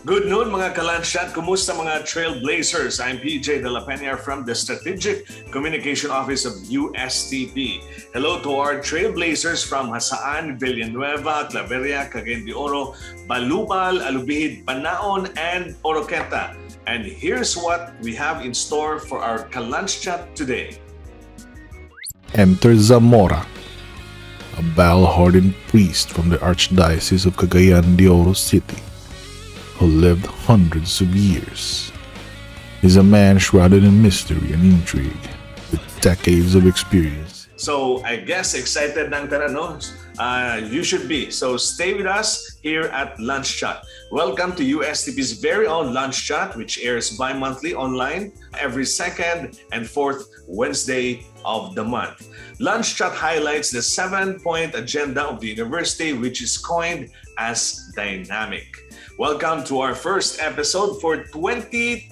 Good noon mga ka-LunChat. Kumusta mga trailblazers? I'm PJ Dela from the Strategic Communication Office of USTP. Hello to our trailblazers from Hasaan, Villanueva, Claveria, Cagayan de Oro, Balubal, Alubihid, Banaon, and Oroqueta. And here's what we have in store for our ka-LunChat today. Enter Zamora, a battle-hardened priest from the Archdiocese of Cagayan de Oro City, who lived hundreds of years. He's a man shrouded in mystery and intrigue, with decades of experience. So I guess excited ng tanan, no? You should be. So stay with us here at LunChat. Welcome to USTP's very own LunChat, which airs bi-monthly online every second and fourth Wednesday of the month. LunChat highlights the 7-point agenda of the university, which is coined as dynamic. Welcome to our first episode for 2022.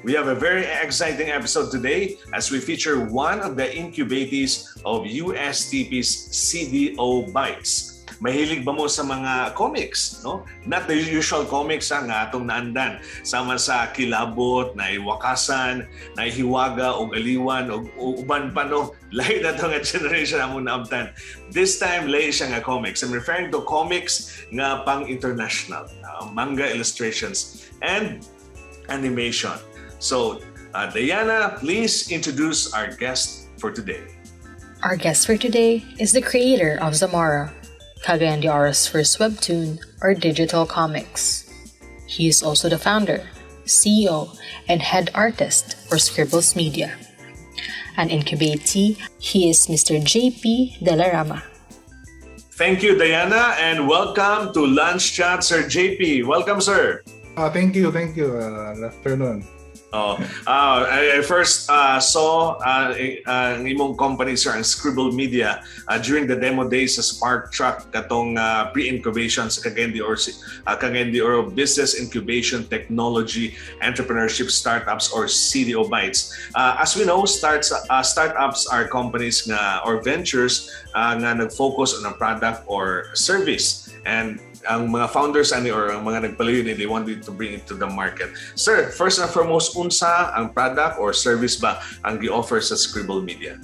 We have a very exciting episode today as we feature one of the incubatees of USTP's CDO b.i.t.e.s. Mahilig ba mo sa mga comics? No? Not the usual comics nga atong naandan. Sama sa kilabot, naiwakasan, naihiwaga, o aliwan, o uban pa no. Lahi na ito nga generation among naamtan. This time, lahi siya nga comics. I'm referring to comics nga pang-international. Manga illustrations and animation. So, Diana, please introduce our guest for today. Our guest for today is the creator of Zamora, Cagayan de Oro's first webtoon or digital comics. He is also the founder, CEO, and head artist for Scribbles Media. An incubatee, he is Mr. JP dela Rama. Thank you, Diana, and welcome to LunChat, Sir JP. Welcome, sir. Thank you. Good afternoon. I first saw ang imong company, sir, ang Scribble Media during the demo days sa Spark Truck katong pre-incubation sa Cagayan de Oro Business Incubation Technology Entrepreneurship Startups or CDO b.i.t.e.s. As we know, startups are companies nga or ventures nga nag-focus on a product or service, and ang mga founders or ang mga nagpalayo they wanted to bring it to the market. Sir, first and foremost, unsa ang product or service ba ang gi-offer sa Scribble Media?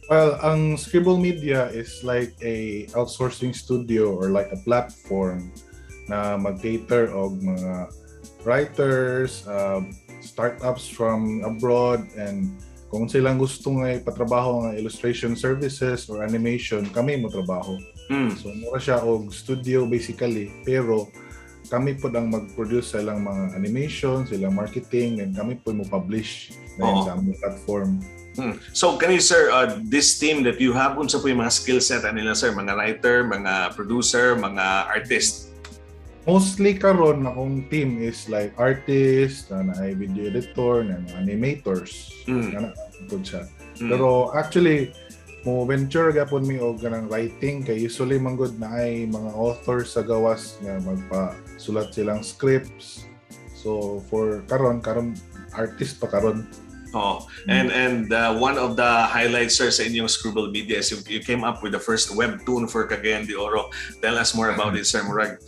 Well, ang Scribble Media is like a outsourcing studio or like a platform na mag-cater og mga writers, startups from abroad, and kung silang gusto nga ipatrabaho ng illustration services or animation, kami mo trabaho. So mura siya og studio basically, pero kami po ang mag-produce sa ilang mga animation, silang marketing, and kami po mo publish sa among platform. So kani sir, this team that you have, unsa po yung mga skill set nila sir? Mga writer, mga producer, mga artist? Mostly karon akong team is like artist, na ay video editor, na animators. Pero actually mo venture gapon mi og ganang writing kay usually manggod na ay mga authors sa gawas nga magpasulat silang scripts. So for karon artist pa karon. And one of the highlights, sir, sa inyong Scribble Media is you came up with the first webtoon for Cagayan de Oro. Tell us more about it, Sir Murag.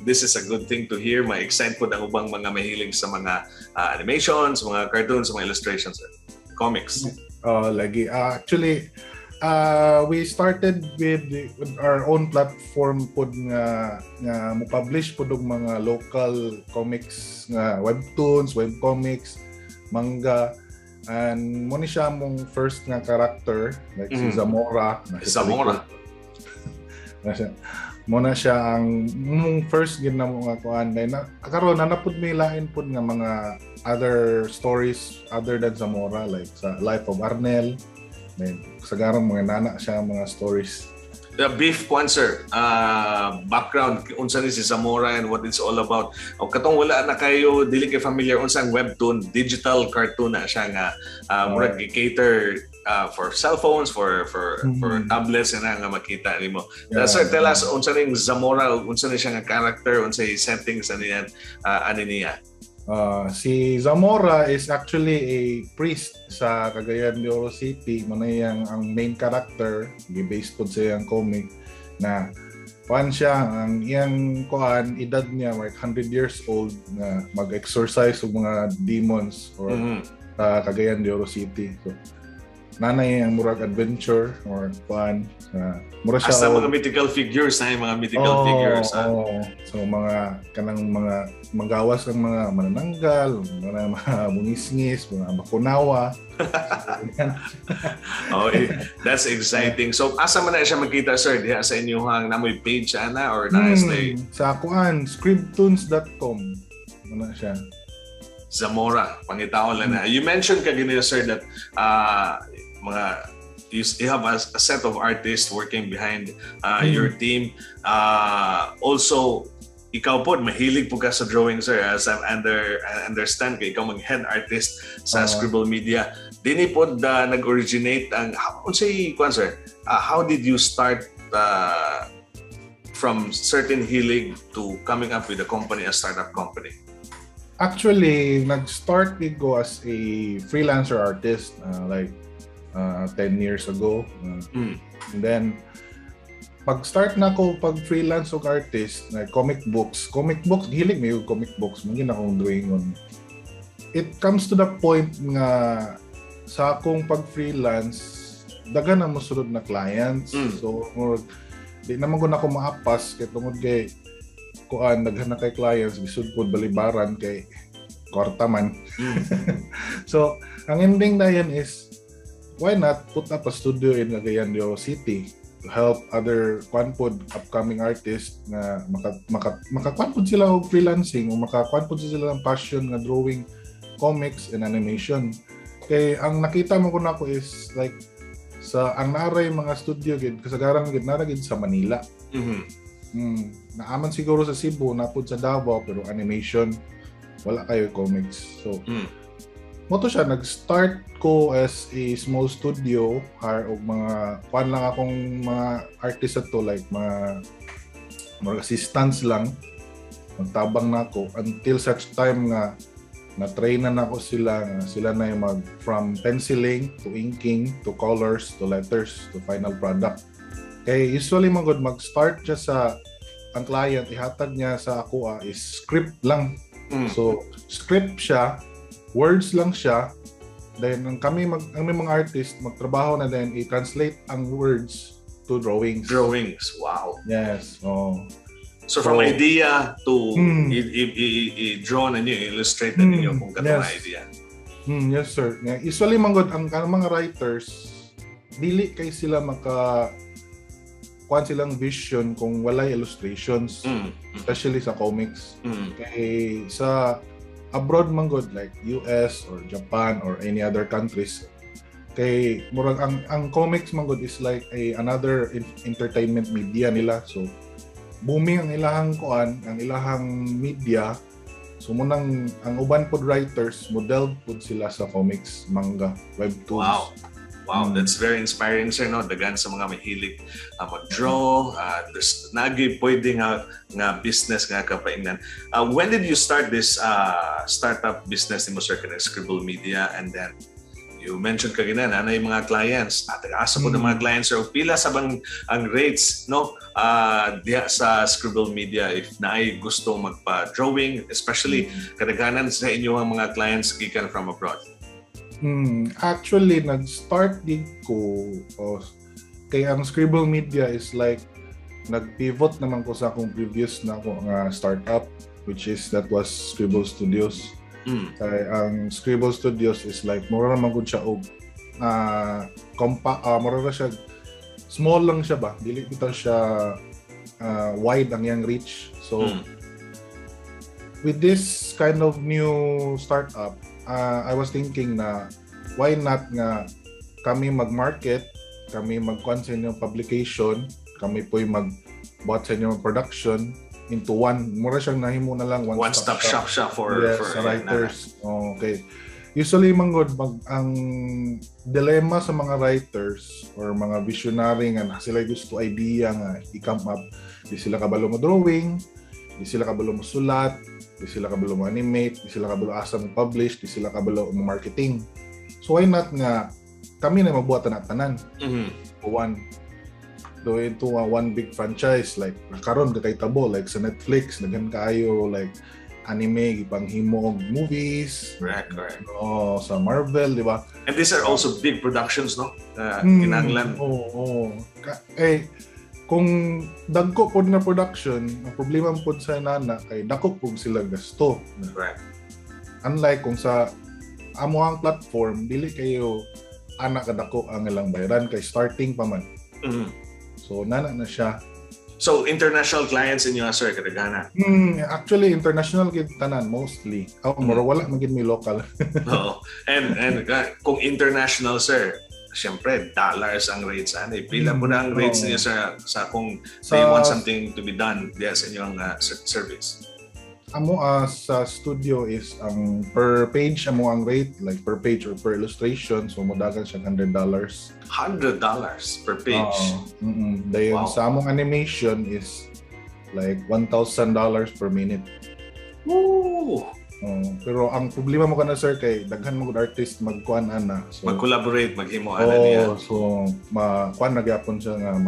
This is a good thing to hear. Ma-excite po ang ubang mga mahilig sa mga animations, mga cartoons, mga illustrations, sir. Comics. Actually, we started with our own platform pod nga mo publish pod og mga local comics nga webtoons, webcomics, manga, and mo ni siya mong first nga character like si Zamora. Mo na siya ang mong first gid na mga kuan na karon na napud may lain pod nga mga other stories other than Zamora, like sa Life of Arnel, sa garang mga nana siya mga stories. The brief one, sir, background unsa ni si Zamora and what it's all about. O katong wala na kayo dili kay familiar unsa ang webtoon, digital cartoon na siya nga murag cater for cell phones, for tablets na nga makita nimo. Sir, tell us unsa ning Zamora, unsa ni siya nga character, unsa yung settings niya niya. Si Zamora is actually a priest sa Cagayan de Oro City. Manayang ang main character, based po sa iyang comic, na kuan siya ang iyang kuan edad niya like 100 years old na mag-exercise og mga demons or Cagayan de Oro City. So nanay ang murag adventure or kuan mura siya asa mga mythical figures na yung mga mythical figures. So mga kanang mga manggawas ng mga manananggal, mga bungisngis, mga bakunawa. That's exciting. So asa man na siya magkita, sir? Diha sa inyong namoy page ana or na-slay? Sa kuan scribtunes.com muna siya. Zamora, pangitaon lang na. You mentioned kagina, sir, that you have a set of artists working behind your team. Also, ikaw po, mahilig po ka sa drawing, sir. As I understand ka, ikaw mag-head artist sa Scribble Media. Dini po nag-originate ang, how did you start from certain hilig to coming up with a company, a startup company? Actually, nag-start ko as a freelancer artist like 10 years ago. And then, pag-start na ako pag-freelance og artist, na comic books, hilig may comic books, maging akong drawing on. It comes to the point nga sa akong pag-freelance, dagan na mosunod na clients. So, di naman ko na ako maapas kay tungod kay kuan daghan na kay clients bisud pod balibaran kay kwarta man. So, ang ending na yan is why not put up a studio in Cagayan de Oro City to help other kwanpod upcoming artists na makakwanpod sila og freelancing o makakwanpod sila ng passion nga drawing, comics and animation. Kay ang nakita mo ko nako is like sa ang naray mga studio gid kasagaran gid nara gid sa Manila. Naaman siguro sa Cebu, napod sa Davao pero animation wala kayo comics. So moto siya, nag-start ko as a small studio, hire og mga kwan lang akong mga artist ato like mga assistants lang. Magtabang na ako until such time nga na-train na ako sila na yung mag from penciling to inking to colors to letters to final product. Kaya usually mag-start siya sa ang client ihatag niya sa ako is script lang. So script siya, words lang siya. Then ang mga artist magtrabaho na din i-translate ang words to drawings. Wow. Yes. So from idea to i-draw na niyo, illustrate na niyo kung katong idea. Yes sir. Usually ang mga writers dili kay sila kuan silang vision kung walay illustrations, especially sa comics. Kay sa abroad man god like US or Japan or any other countries, kay murag ang comics man god is like another entertainment media nila. So booming ang ilahang kuan, ang ilahang media. So munang ang uban pod writers model pod sila sa comics, manga, webtoons. Wow, that's very inspiring, sir, no? Dagan sa mga mahilig mag-draw, nagi pwede nga business nga kapaingnan. When did you start this startup business ni mo, sir, kanang Scribble Media? And then you mentioned kagina na yung mga clients. Asa po ng mga clients, sir, pila sa bang ang rates, no? Diha sa Scribble Media if naay gusto magpa-drawing, especially kadaghanan sa inyo ang mga clients gikan from abroad. Actually, nag-start din ko kay ang Scribble Media is like nag-pivot naman ko sa akong previous na ako nga startup, which is that was Scribble Studios. Kay ang Scribble Studios is like mura naman gud siya og mura na siya, small lang siya ba, dili bitaw siya wide ang yang reach. So with this kind of new startup, I was thinking na why not nga kami mag-market, kami mag-con sa inyong publication, kami po'y mag-bot sa inyong production into one. Mura siyang nahimo na lang one-stop shop siya for writers. Okay. Usually manggod ang dilemma sa mga writers or mga visionary nga sila gusto idea nga i-come up, di sila kabalo mo drawing, di sila kabalo mo sulat, di sila kabalo mo animate, di sila kabalo asa mo publish, di sila kabalo mo marketing. So why not nga kami na mabuhat na tanan. One. do into one big franchise like karon kakahitabo like sa Netflix daghan kaayo like anime gipanghimo og movies. Correct. Sa Marvel, di ba? And these are also big productions, no? Kinahanglan. Kung dagko pod na production, ang problema pod sa nana kay dako pug sila gasto. Correct. Unlike kung sa amo ang platform, dili kayo anak kadako ang ilang bayaran kay starting pa man. So nana na siya. So international clients inyo, sir, kadagana? Actually international gid tanan mostly. Mura wala man gid mi local. Oo. And kung international, sir, siyempre dollars ang rates ani. Pila po na ang rates niyo sa kung they want something to be done sa inyong service. Amo sa studio is ang per page amo ang rate like per page or per illustration, so modagan siya $100. $100 per page. Dayon Wow. sa among animation is like $1,000 per minute. Woo! Pero ang problema mo kana sir kay daghan mo gud artist magkuan ana. So Mag-collaborate, maghimo ana niya. so kuan nagyapon siya nga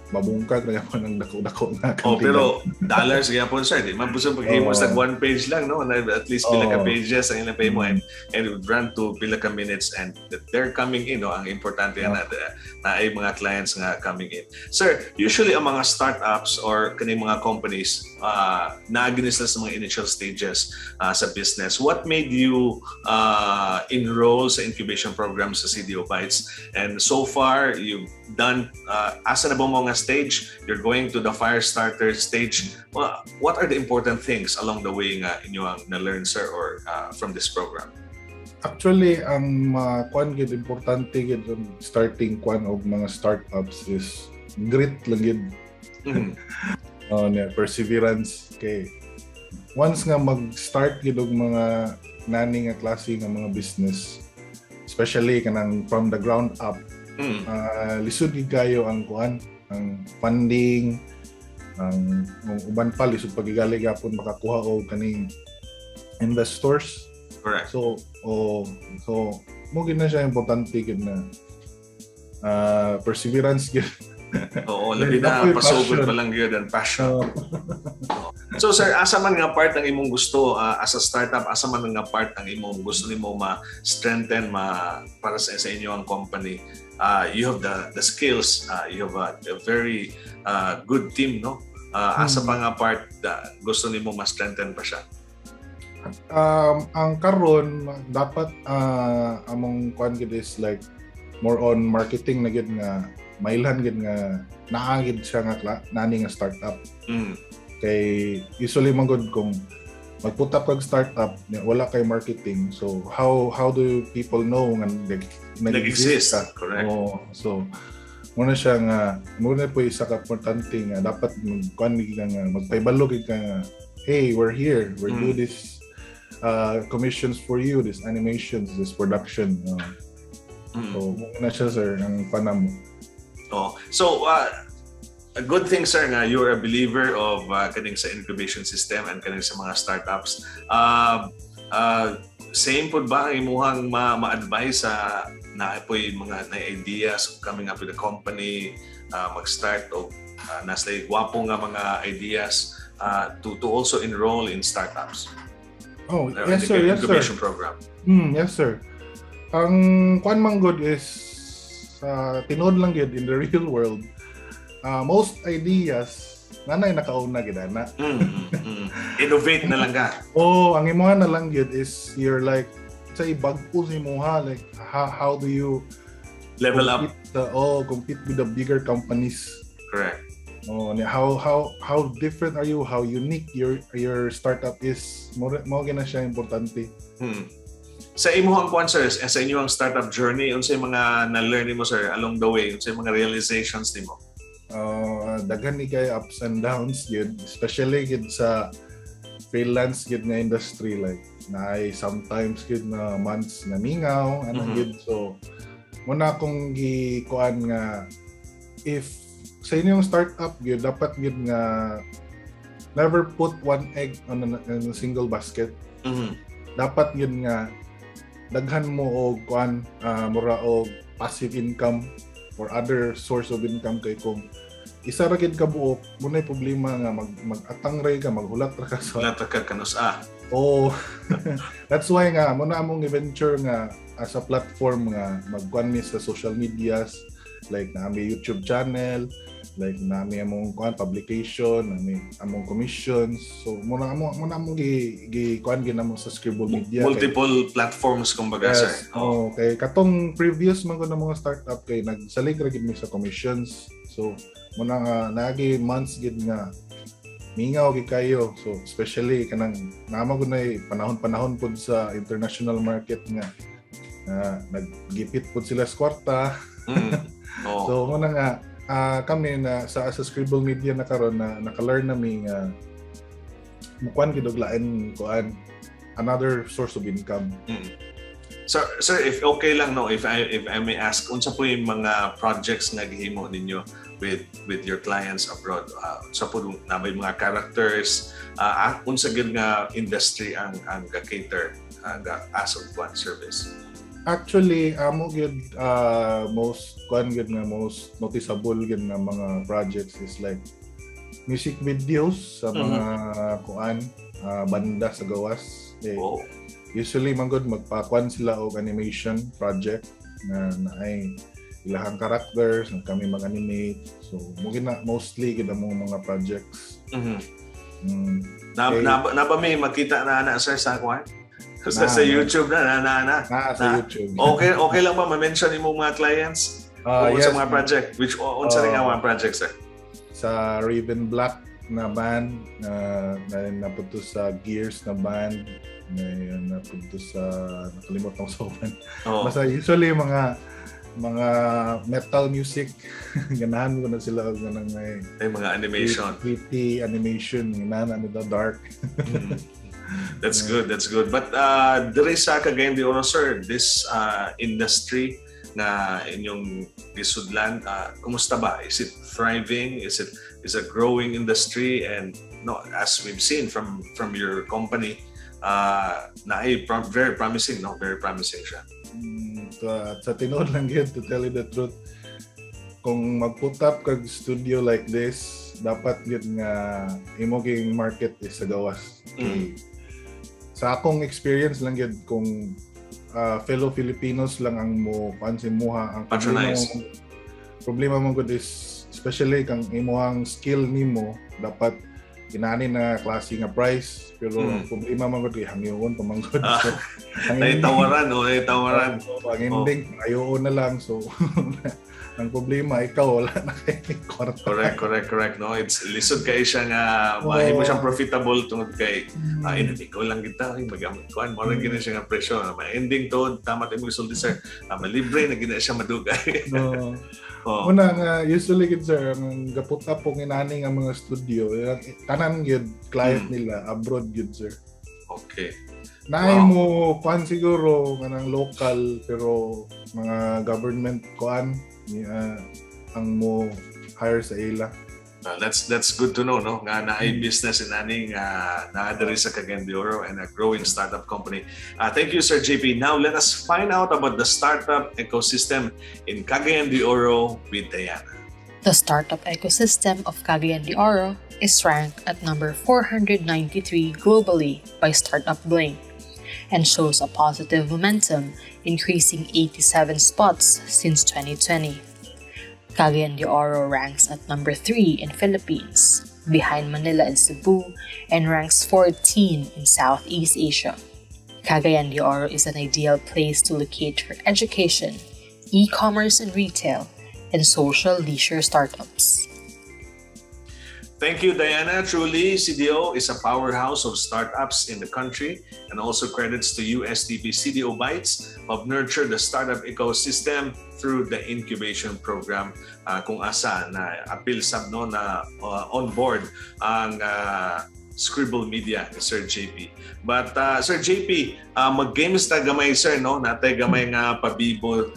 mabungkag nagyapon ng dako-dako nga Pero dollars gyapon, sir. Di man puso paghimo sa one page lang, no? At least pila ka pages ang ilang pay mo and it would run to pila ka minutes and they're coming in, no? Ang importante na ay mga clients nga coming in. Sir, usually ang mga startups or kaning mga companies naagin sila sa mga initial stages sa business. What made you enroll sa incubation program sa CDO b.i.t.e.s? And so far, you've done asa na ba mga stage? You're going to the fire starter stage. What are the important things along the way nga inyo ang na-learn, sir, or from this program? Actually, ang kuan gid importante gid starting kuan og mga startups is grit lang gid. Perseverance kay once nga mag-start gid og mga nani nga klase nga mga business, especially kanang from the ground up, lisod gid kayo ang kuan, ang funding, ang uban pa lisod pagigali gapon makakuha og kaning investors. Correct. So mo gid na siya importante gid na perseverance gid. Oo, labi na pasugod pa lang yun and passion. So sir, asa man nga part ang imong gusto as a startup, asa man nga part ang imong gusto nimo ma-strengthen para sa inyo ang company? You have the skills, you have a very good team, no? Asa pa nga part gusto nimo ma-strengthen pa siya? Ang karon dapat among kuan gid is like more on marketing na gid nga mailhan gid nga naagid siya nga nani nga startup. Kay usually manggod kung magput up kag startup wala kay marketing, so how do people know nga nag-exist ka? Correct. So muna siya nga muna po isa ka importante nga dapat kuan gid nga magpaybalo gid ka nga hey, we're here, we do this commissions for you, this animations, this production. So muna siya sir ang panamo. So a good thing, sir, nga you're a believer of kaning sa incubation system and kaning sa mga startups. Same po ba ang imuhang ma-advise sa naapoy mga ideas coming up with a company, mag-start o nasa wapo nga mga ideas to also enroll in startups? Yes sir, yes incubation sir. Program. Yes sir. Ang kuan man good is tinod lang gid in the real world. Most ideas nanay nakauna gid ana. Innovate na lang ka. Ang imuha na lang gid is you're like say bag-o si imuha like how do you level up compete with the bigger companies. Correct. How different are you, how unique your startup is, mo gina siya importante. Sa imuhang kwan, sir, sa inyong startup journey, unsay mga na-learn mo, sir, along the way, unsay mga realizations nimo? Daghan ni kay ups and downs yun, especially gid sa freelance gid nga industry, like naay sometimes gid na months na mingaw gid. So muna akong gikuan nga if sa inyong startup gid dapat gid nga never put one egg on a single basket. Dapat gid nga daghan mo og kuan mura og passive income or other source of income kay kung isa ra gid ka buok munay problema nga mag-atang ray ka maghulat ra ka sa Wala ka kanus-a. oh that's why nga muna among venture nga as a platform nga magkuan mi sa social medias like na may YouTube channel, like na may among publication, na may among commissions. So muna among gi kuan ginamo sa Scribble Media. Multiple platforms kumbaga, yes, sir. Oh, okay. Katong previous man ko na mga startup kay nagsalig ra gid mi sa commissions. So muna nga nagi months gid nga mingaw gid kayo. So especially kanang naman ko na panahon pud sa international market nga naggipit pud sila sa kwarta. Oh. So muna nga kami na sa Scribble Media na karon na naka-learn nami nga mukuan gid og lain kuan another source of income. So, sir, if okay lang no, if I may ask, unsa po yung mga projects nga gihimo ninyo with your clients abroad? Unsa po na may mga characters, unsa gid nga industry ang ga-cater as of one service? Actually, amo gid most noticeable gid na mga projects is like music videos sa mga banda sa gawas. Oh. Usually manggod magpakuan sila og animation project na ay ilahang characters na kami mag-animate. So mo gina mostly gid among mga projects. Na ba may makita na sir sa kuan? Sa YouTube na. Sa YouTube. Okay lang ba ma-mention imong mga clients? Yes, sa mga project? Which unsa ring mga project, sir? Sa Raven Black na band, na napunto sa Gears na band, napunto sa nakalimot ng soban. Basta usually mga metal music, ganahan ko na sila og ganang may mga animation. Pretty animation, ganahan na dark. That's good. But diri sa Cagayan de Oro, sir, this industry na inyong gisudlan, kumusta ba? Is it thriving? Is a growing industry? And no, as we've seen from your company, very promising, no? Very promising siya. Sa tinuod lang yun, to tell you the truth, kung mag-put up kag studio like this, dapat yun nga imoging market is sa gawas. Sa akong experience lang yun, kung fellow Filipinos lang ang mo pansin muha ang problema mo good is especially kang imuhang skill nimo dapat ginani na klase nga price pero ang problema man gud kay hangyoon pamanggod ay tawaran ang ending ayoon na lang so ang problema ikaw wala na kay kwarta. Correct no, it's lisod kay siya nga mahimo siyang profitable tungod kay ikaw lang kita magamit kuan mo rin gina siya nga presyo na ending to tama imong sulti sir malibre na gina siya madugay. Una nga usually gid sir ang gaput up og inani nga mga studio tanan gyud client nila abroad gyud sir. Okay. Naay mo kuan siguro kanang local pero mga government kuan ang mo hire sa ila. That's good to know, no? Nga naay business in aning naadiri sa Cagayan de Oro and a growing startup company. Thank you, Sir JP. Now let us find out about the startup ecosystem in Cagayan de Oro with Diana. The startup ecosystem of Cagayan de Oro is ranked at number 493 globally by Startup Blink and shows a positive momentum, increasing 87 spots since 2020. Cagayan de Oro ranks at number 3 in Philippines, behind Manila and Cebu, and ranks 14 in Southeast Asia. Cagayan de Oro is an ideal place to locate for education, e-commerce and retail, and social leisure startups. Thank you, Diana. Truly, CDO is a powerhouse of startups in the country, and also credits to USTP CDO b.i.t.e.s of nurtured the startup ecosystem through the incubation program kung asa na appeal sab no na on board ang Scribble Media ni Sir JP. But Sir JP, mag-games ta gamay sir no, natay gamay nga pabibo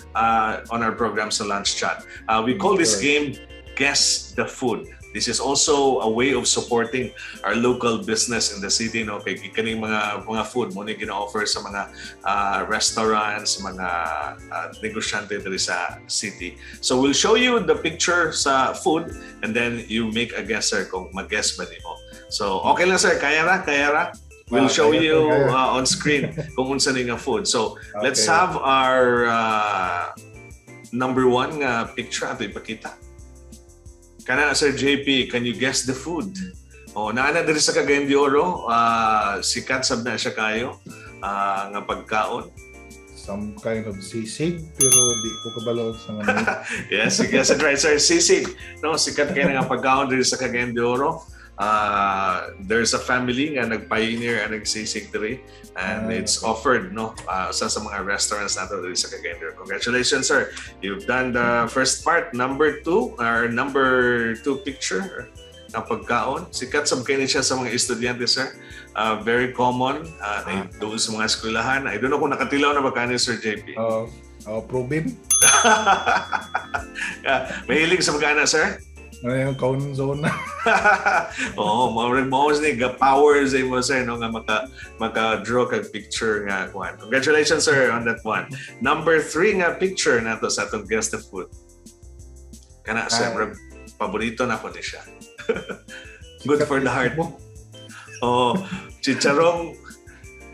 on our program sa LunChat. We call this game Guess the Food. this is also a way of supporting our local business in the city, no? Kay kaning mga food mo ni gina-offer sa mga restaurants, mga negosyante diri sa city. So we'll show you the picture sa food and then you make a guess, sir, kung mag-guess ba nimo. So okay lang, sir, kaya ra. We'll show you on screen kung unsa ni nga food. So let's have our number 1 nga picture ato ipakita. Kana, Sir JP, can you guess the food? Naana diri sa Cagayan de Oro, sikat sab na siya kayo nga pagkaon. Some kind of sisig, pero di ko kabalo sa mga. Yes, right, sir. Sisig. No, sikat kayo nga pagkaon diri sa Cagayan de Oro. There's a family nga nag-pioneer ang nagsisig diri and it's offered sa mga restaurants nato diri sa Cagayan de Oro. Congratulations, sir. You've done the first part. Number 2 picture ng pagkaon. Sikat sab kayo siya sa mga estudyante, sir. Very common doon sa mga eskwelahan. I don't know kung nakatilaw na ba kani, Sir JP? Probin. Mahilig sa magana, sir? Ano yung count zone na? Maurag ni power sa mo, sir, no, nga maka-draw kag picture nga kuan. Congratulations, sir, on that one. Number 3 nga picture nato sa atong guess the food. Kana, sir, paborito na ko ni siya. Good for the heart. Chicharong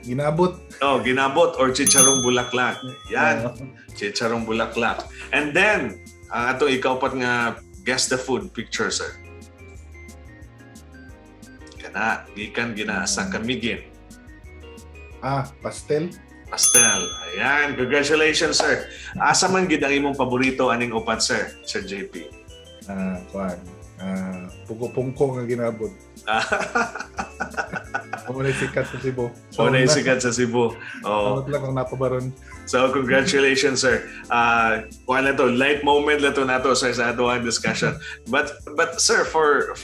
ginabot. Ginabot or chicharong bulaklak. Yan, chicharong bulaklak. And then, ato ikaupat nga guess the food picture, sir. Kana, gikan gina sa kamigin. Pastel. Pastel. Ayan, congratulations, sir. Asa man gid ang imong paborito aning upat, sir? Sir JP. Pungko nga ginabot. Muna sikat sa Cebu. Sikat sa Cebu. Kamot lang ang napabaron. So congratulations, sir. Na to, light moment na to, sir, sa ating discussion. But sir, for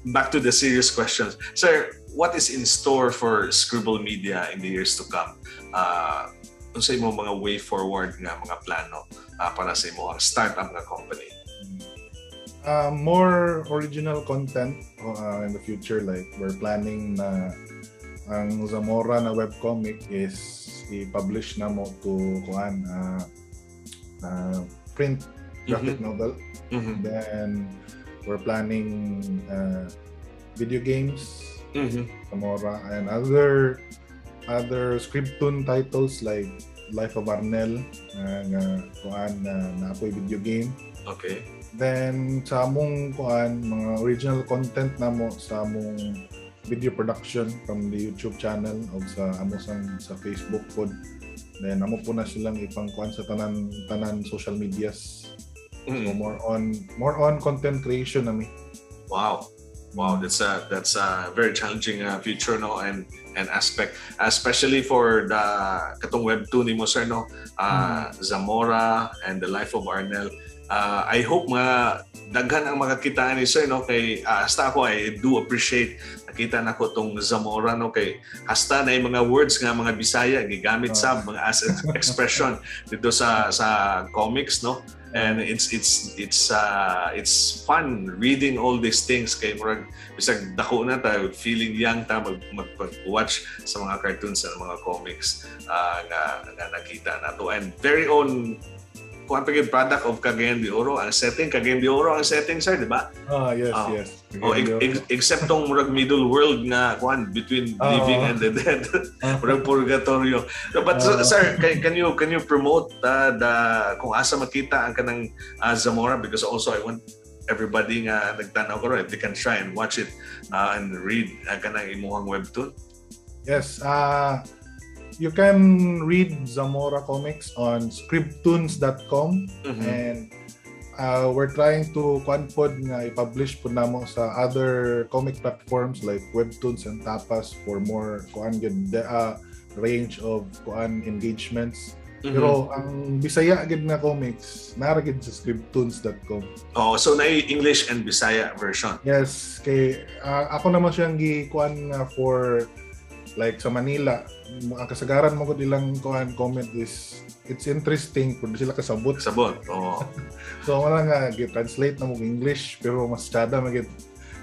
back to the serious questions, sir, what is in store for Scribble Media in the years to come? Ano sa imong mga way forward nga mga plano para sa imong startup nga company? More original content in the future. Like we're planning na ang Zamora na webcomic is i-publish na mo to print graphic novel. Then we're planning video games, Zamora, and other scriptoon titles like Life of Arnel na ako'y video game. Okay. Then sa among mga original content namo sa among video production from the YouTube channel o sa Facebook pod. Then amo po na silang ipangkuan sa tanan social medias. So more on content creation nami. Wow, that's a very challenging future, no, and aspect, especially for the katong webtoon nimo, sir, no, Zamora and the Life of Arnel. I hope daghan ang makakita ni, sir, no, kay hasta ako I do appreciate nakita nako tong Zamora, no, kay hasta na yung mga words nga mga Bisaya gigamit sa mga as expression dito sa comics, no, and it's fun reading all these things kay murag bisag dako na ta feeling young ta mag-watch sa mga cartoons sa mga comics nga nakita nato, and very own product of Cagayan de Oro ang setting. Cagayan de Oro ang setting, sir, di ba? Yes. Except tong murag middle world nga between living and the dead. Murag purgatorio. But sir, can you promote the kung asa makita ang kanang Zamora, because also I want everybody nga nagtanaw ko if they can try and watch it and read ang kanang imuhang webtoon. Yes. You can read Zamora comics on scribtoons.com, and we're trying to i-publish po namo sa other comic platforms like Webtoons and Tapas for more range of engagements. Pero ang Bisaya gid na comics nara gid sa scribtoons.com. So na English and Bisaya version. Yes, kay ako naman siyang for like sa Manila, ang kasagaran mo ko ilang comment is it's interesting pero sila kasabot. Sabot. Oo. So wala nga gi-translate na mo English pero mas tsada magit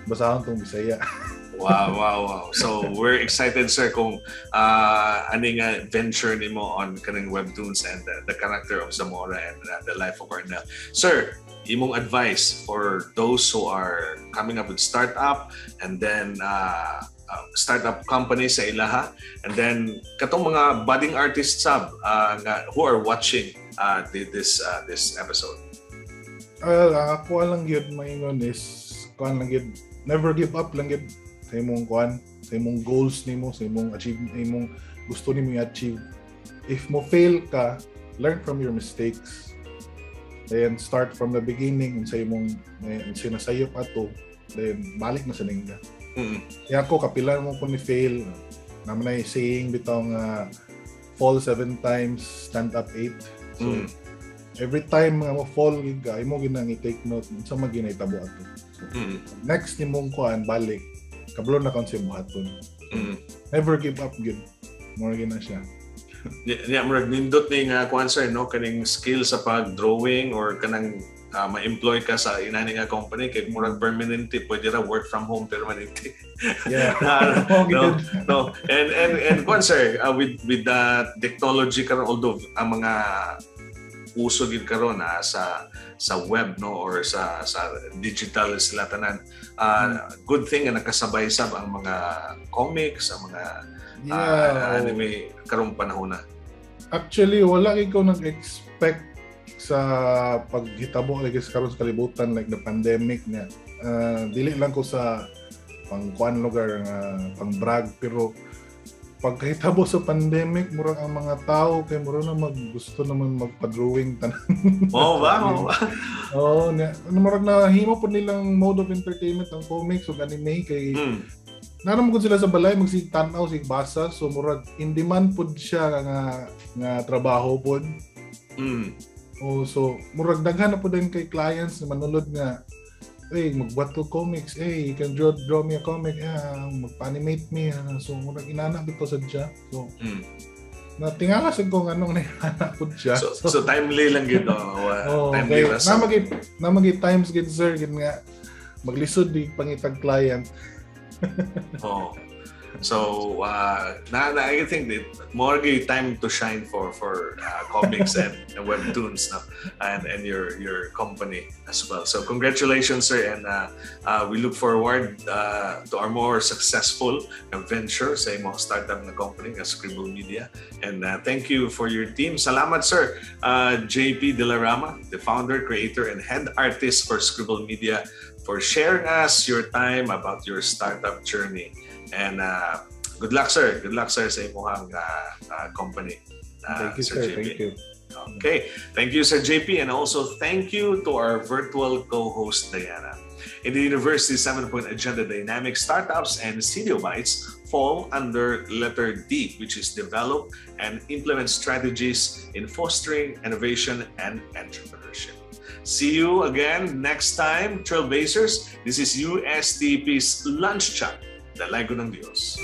basahon tong Bisaya. Wow. So we're excited, sir, kung aning venture nimo on kanang webtoons and the character of Zamora and the life of Arnel. Sir, imong advice for those who are coming up with startup and then startup companies sa ilaha, and then katong mga budding artists who are watching this episode. Ako lang yun maingon is kuan lang yun, never give up lang yun sa imong kuan, sa imong goals nimo, sa imong achieve, imong gusto nimo i-achieve. If mo fail ka, learn from your mistakes. Then start from the beginning sa imong sinasayop ato, then balik na sa ningga. Kaya ako kapila mo ko ni fail, naman ay saying bitong fall 7 times, stand up 8. So every time nga mo fall ka, imo ginang i-take note sa maginahitabo ato. So, next nimong kuan balik, kablo na kon sa buhaton. Never give up good. More gina siya. Murag nindot ni nga kuan sir, no, kaning skill sa pag-drawing or kanang ma-employ ka sa inani nga company kay murag permanente, pwede ra work from home permanente. Yeah. No. And kuan sir, with the technology karon, although ang mga uso gid karon sa web, no, or sa digital sila tanan, good thing na nakasabay sab ang mga comics, ang mga anime karong panahon na. Actually wala kay ko nag-expect sa paghitabo like karon sa kalibutan like the pandemic niya. Dili lang ko sa pangkuan lugar nga pang brag, pero pagkahitabo sa pandemic, murag ang mga tao kay murag na gusto naman magpa-drawing tanan. Oo, murag na himo po nilang mode of entertainment ang comics o anime kay naram gud sila sa balay magsig tan-aw sig basa, so murag in demand pud siya nga trabaho pud. So murag daghan na pud din kay clients na manulod nga magbuat ko comics, you can draw me a comic, magpa-animate me, so murag inana bito sa siya. So natingala sa kung anong naihana po siya. So timely lang gid, timely okay. Namagi times gid sir gid nga maglisod di pangitag client. So I think that more time to shine for comics and webtoons, no? and your company as well. So congratulations, sir, and we look forward to our more successful venture sa imong startup na company nga Scribble Media. And thank you for your team. Salamat, sir, JP de la Rama, the founder, creator, and head artist for Scribble Media, for sharing us your time about your startup journey. And good luck, sir. Good luck, sir, sa imong company. Thank you, sir. JP. Thank you. Okay. Thank you, Sir JP. And also thank you to our virtual co-host, Diana. In the University 7-Point Agenda, dynamic startups and studio bites fall under letter D, which is develop and implement strategies in fostering innovation and entrepreneurship. See you again next time, Trailblazers. This is USTP's Lunch Chat. Dalago ng Diyos.